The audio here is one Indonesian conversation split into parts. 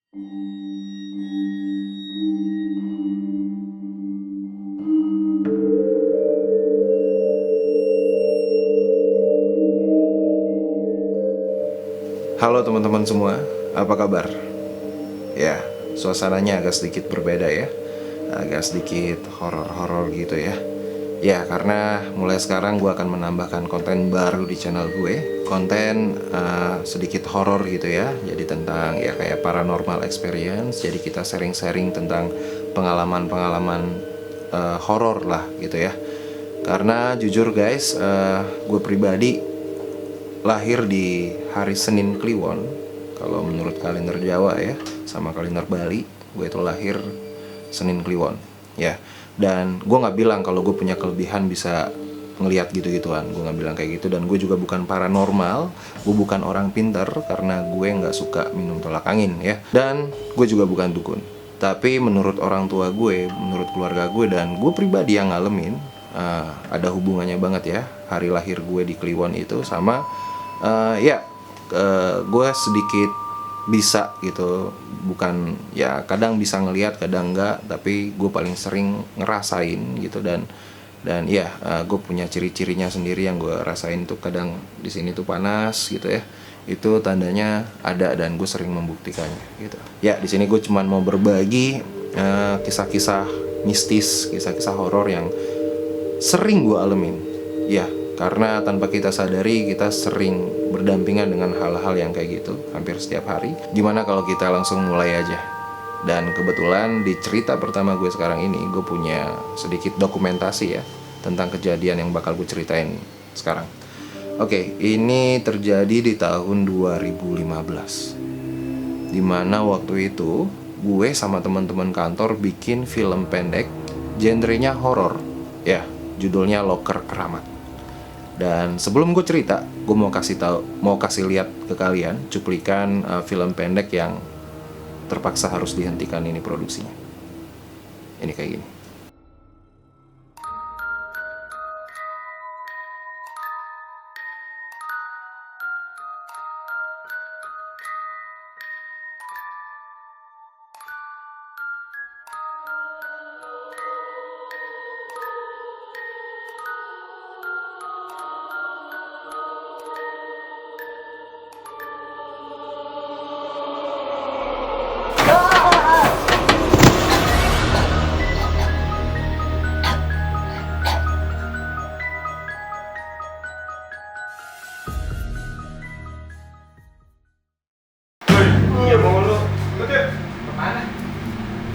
Halo teman-teman semua, apa kabar? Ya, suasananya agak sedikit berbeda ya. Agak sedikit horor-horor gitu ya. Ya, karena mulai sekarang gue akan menambahkan konten baru di channel gue. Konten sedikit horor gitu ya. Jadi tentang ya kayak paranormal experience. Jadi kita sharing-sharing tentang pengalaman-pengalaman horor lah gitu ya. Karena jujur guys, gue pribadi lahir di hari Senin Kliwon. Kalau menurut kalender Jawa ya, sama kalender Bali, gue itu lahir Senin Kliwon ya. Dan gue gak bilang kalau gue punya kelebihan bisa ngelihat gitu-gituan. Gue gak bilang kayak gitu. Dan gue juga bukan paranormal. Gue bukan orang pintar, karena gue gak suka minum tolak angin ya. Dan gue juga bukan dukun. Tapi menurut orang tua gue, menurut keluarga gue, dan gue pribadi yang ngalamin, ada hubungannya banget ya hari lahir gue di Kliwon itu sama gue sedikit bisa gitu. Bukan ya, kadang bisa ngelihat, kadang enggak, tapi gue paling sering ngerasain gitu. Dan gue punya ciri-cirinya sendiri yang gue rasain tuh. Kadang di sini tuh panas gitu ya, itu tandanya ada, dan gue sering membuktikannya gitu ya. Di sini gue cuman mau berbagi kisah-kisah mistis, kisah-kisah horor yang sering gue alamin ya. Karena tanpa kita sadari, kita sering berdampingan dengan hal-hal yang kayak gitu hampir setiap hari. Gimana kalau kita langsung mulai aja? Dan kebetulan di cerita pertama gue sekarang ini, gue punya sedikit dokumentasi ya tentang kejadian yang bakal gue ceritain sekarang. Oke, ini terjadi di tahun 2015. Dimana waktu itu gue sama teman-teman kantor bikin film pendek genrenya horor ya, judulnya Loker Keramat. Dan sebelum gue cerita, gue mau kasih lihat ke kalian cuplikan film pendek yang terpaksa harus dihentikan ini produksinya. Ini kayak gini. Iya mau lu tuh kemana?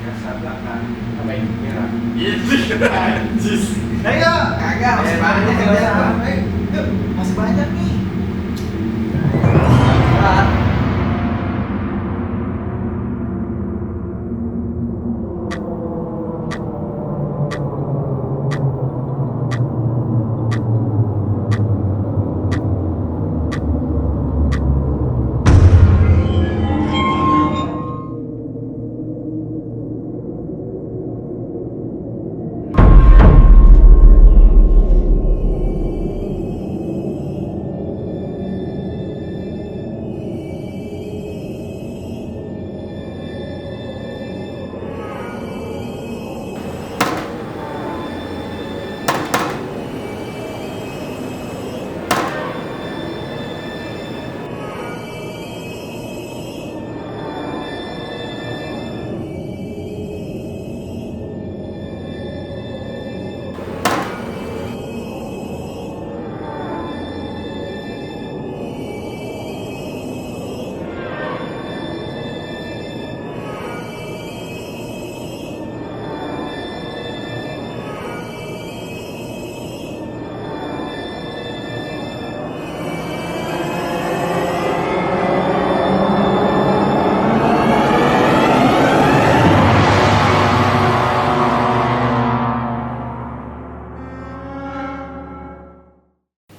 Biasa belakang apa ini merah? Itu anjis. Ayo, kagak masih banyak masih banyak nih.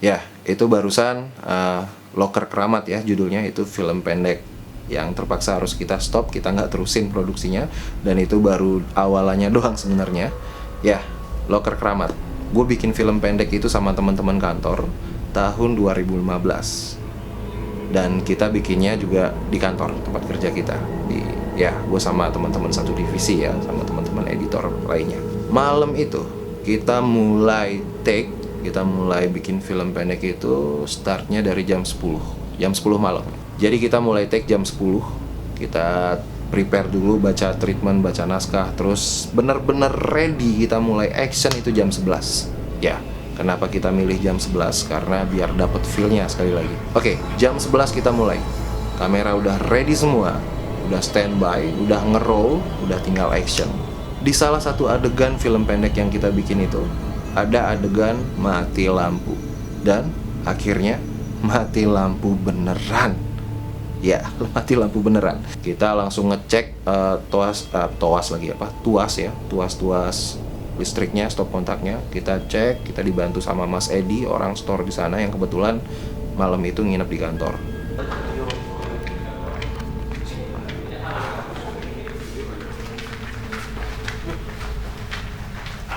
Ya, itu barusan Loker Keramat ya judulnya. Itu film pendek yang terpaksa harus kita stop, kita nggak terusin produksinya. Dan itu baru awalannya doang sebenarnya. Ya, Loker Keramat. Gue bikin film pendek itu sama teman-teman kantor tahun 2015. Dan kita bikinnya juga di kantor tempat kerja kita, di Ya, gue sama teman-teman satu divisi ya, sama teman-teman editor lainnya. Malam itu kita mulai take, kita mulai bikin film pendek itu startnya dari jam 10 malam. Jadi kita mulai take jam 10, kita prepare dulu, baca treatment, baca naskah, terus bener-bener ready kita mulai action itu jam 11. Ya, kenapa kita milih jam 11? Karena biar dapet feel-nya sekali lagi. Oke, jam 11 kita mulai. Kamera udah ready semua, udah standby, udah ngeroll, udah tinggal action. Di salah satu adegan film pendek yang kita bikin itu, ada adegan mati lampu. Dan akhirnya mati lampu beneran. Ya, mati lampu beneran. Kita langsung ngecek tuas listriknya, stop kontaknya. Kita cek, kita dibantu sama Mas Edi, orang store di sana yang kebetulan malam itu nginep di kantor.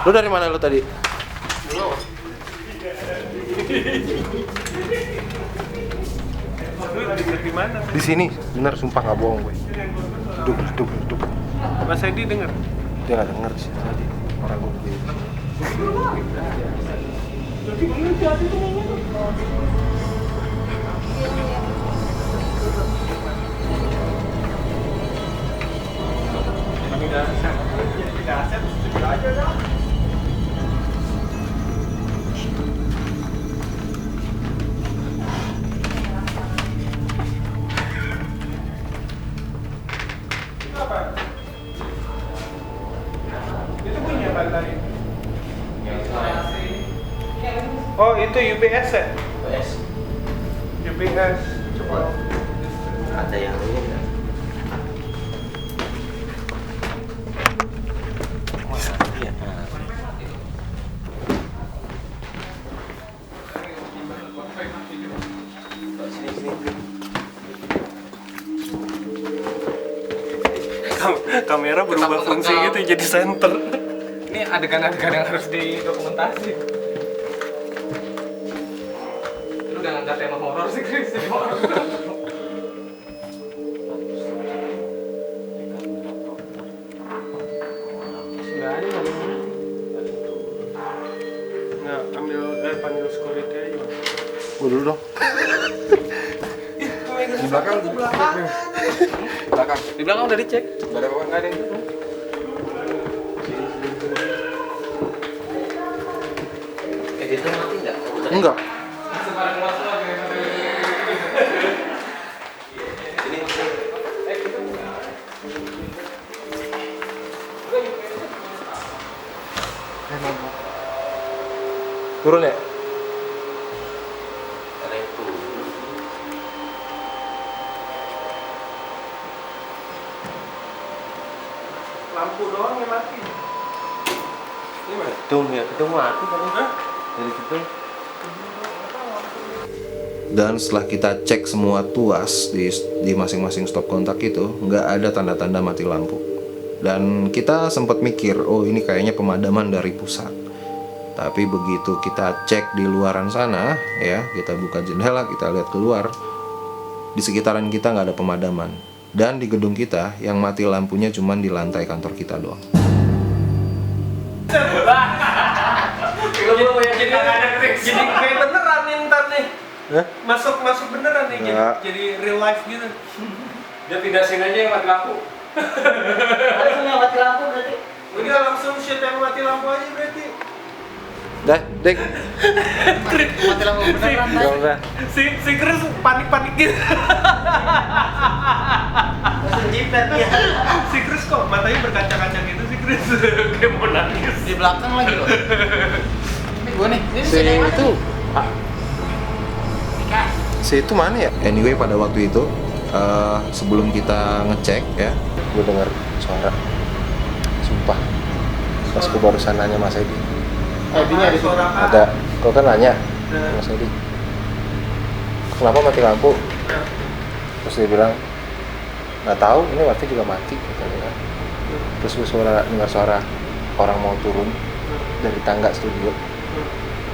Lu dari mana lu tadi? Di mana? Di sini, bener sumpah nggak bohong gue. Duduk. Mas Edi denger? Dia nggak denger sih tadi orang gue begini. Itu bunyi apa tadi? Oh, itu UPS ya? UPS. Coba. Ada yang ini kan? Iya. Kamera berubah fungsi gitu jadi center. Ini adegan-adegan yang harus didokumentasi. Lu udah ngangkat tema horor sih, Chris. Horor. Sudah ada nggak? Nggak, panggil security aja. Gue dulu dong. Di belakang. Di belakang udah dicek. Nggak ada apa-apa, nggak ada yang itu. Editor mati nggak? Enggak. Turun ya? Ada yang turun. Lampu doang yang mati. Ini mana? Gedung mati kan? Dari situ. Dan setelah kita cek semua tuas di masing-masing stop kontak itu, nggak ada tanda-tanda mati lampu. Dan kita sempat mikir, oh ini kayaknya pemadaman dari pusat. Tapi begitu kita cek di luaran sana, ya kita buka jendela, kita lihat keluar, di sekitaran kita nggak ada pemadaman. Dan di gedung kita yang mati lampunya cuma di lantai kantor kita doang. Jadi kayak beneran nih ntar nih. Masuk beneran nih, Nggak. jadi real life gitu. Dia pindah sini aja yang mati lampu. Langsung yang mati lampu berarti. Udah langsung shoot yang mati lampu aja berarti. Dah, Dek. Mati lampu beneran. Udah. Si Chris panik gitu. Langsung jiper dia. Si Chris kok matanya berkaca-kaca gitu si Chris. Kayak mau nangis. Di belakang lagi loh. Ini gue nih. Ini Si sini yang mana itu, nih? si itu mana ya? Anyway, pada waktu itu sebelum kita ngecek ya, gue dengar suara. Sumpah. Pas gue barusan nanya Mas Edi. Edinya ada suara. Ada, kau kan nanya Mas Edi, kenapa mati lampu? Terus dia bilang, nggak tahu, ini wifi juga mati katanya. Terus gue dengar suara orang mau turun dari tangga studio.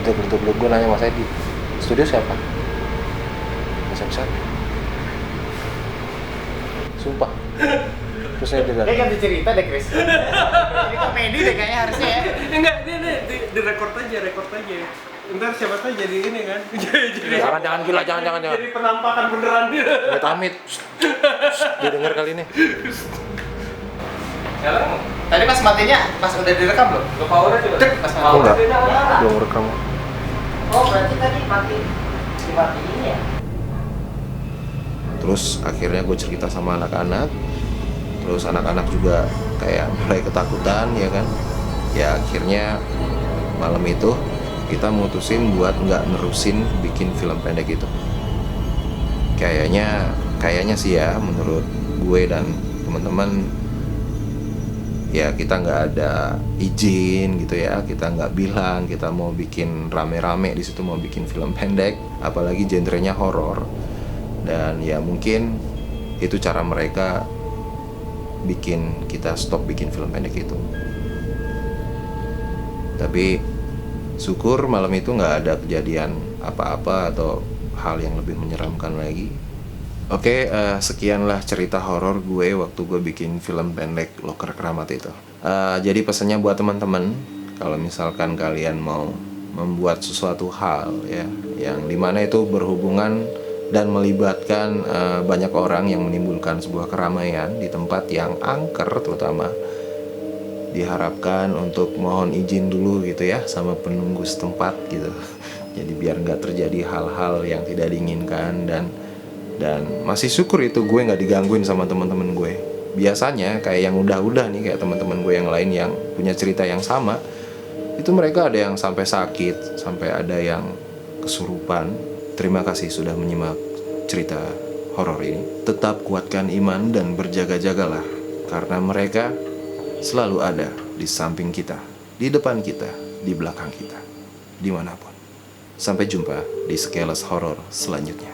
Bentuk gue nanya Mas Edi, studio siapa? Bisa. Sumpah. Terus saya dengar. ganti cerita deh Chris. Ini komedi deh kayaknya harusnya ya. Enggak, di record aja. Ntar siapa tahu jadi ini kan. Jadi Jangan gila, jangan. jadi penampakan beneran dia. Amit. Dia denger kali ini. Sekarang Tadi pas matinya, pas udah direkam belum? ke power coba. Dek, pas Oh, enggak. beda. Belum rekam. Oh, berarti tadi dimatiin ya? Terus akhirnya gue cerita sama anak-anak. Terus anak-anak juga kayak mulai ketakutan ya kan. Ya akhirnya malam itu kita mutusin buat nggak nerusin bikin film pendek itu. Kayaknya sih ya, menurut gue dan teman-teman, ya kita nggak ada izin gitu ya, kita nggak bilang kita mau bikin rame-rame di situ, mau bikin film pendek, apalagi genrenya horor. Dan ya mungkin itu cara mereka bikin kita stop bikin film pendek itu. Tapi syukur malam itu nggak ada kejadian apa-apa atau hal yang lebih menyeramkan lagi. Oke, sekianlah cerita horor gue waktu gue bikin film pendek Loker Keramat itu. Jadi pesannya buat teman-teman, kalau misalkan kalian mau membuat sesuatu hal ya, yang dimana itu berhubungan dan melibatkan banyak orang yang menimbulkan sebuah keramaian di tempat yang angker terutama, diharapkan untuk mohon izin dulu gitu ya sama penunggu setempat gitu. Jadi biar nggak terjadi hal-hal yang tidak diinginkan, dan masih syukur itu gue nggak digangguin sama teman-teman gue. Biasanya kayak yang udah nih, kayak teman-teman gue yang lain yang punya cerita yang sama, itu mereka ada yang sampai sakit, sampai ada yang kesurupan. Terima kasih sudah menyimak cerita horor ini. Tetap kuatkan iman dan berjaga-jagalah, karena mereka selalu ada di samping kita, di depan kita, di belakang kita, dimanapun. Sampai jumpa di Skeles Horor selanjutnya.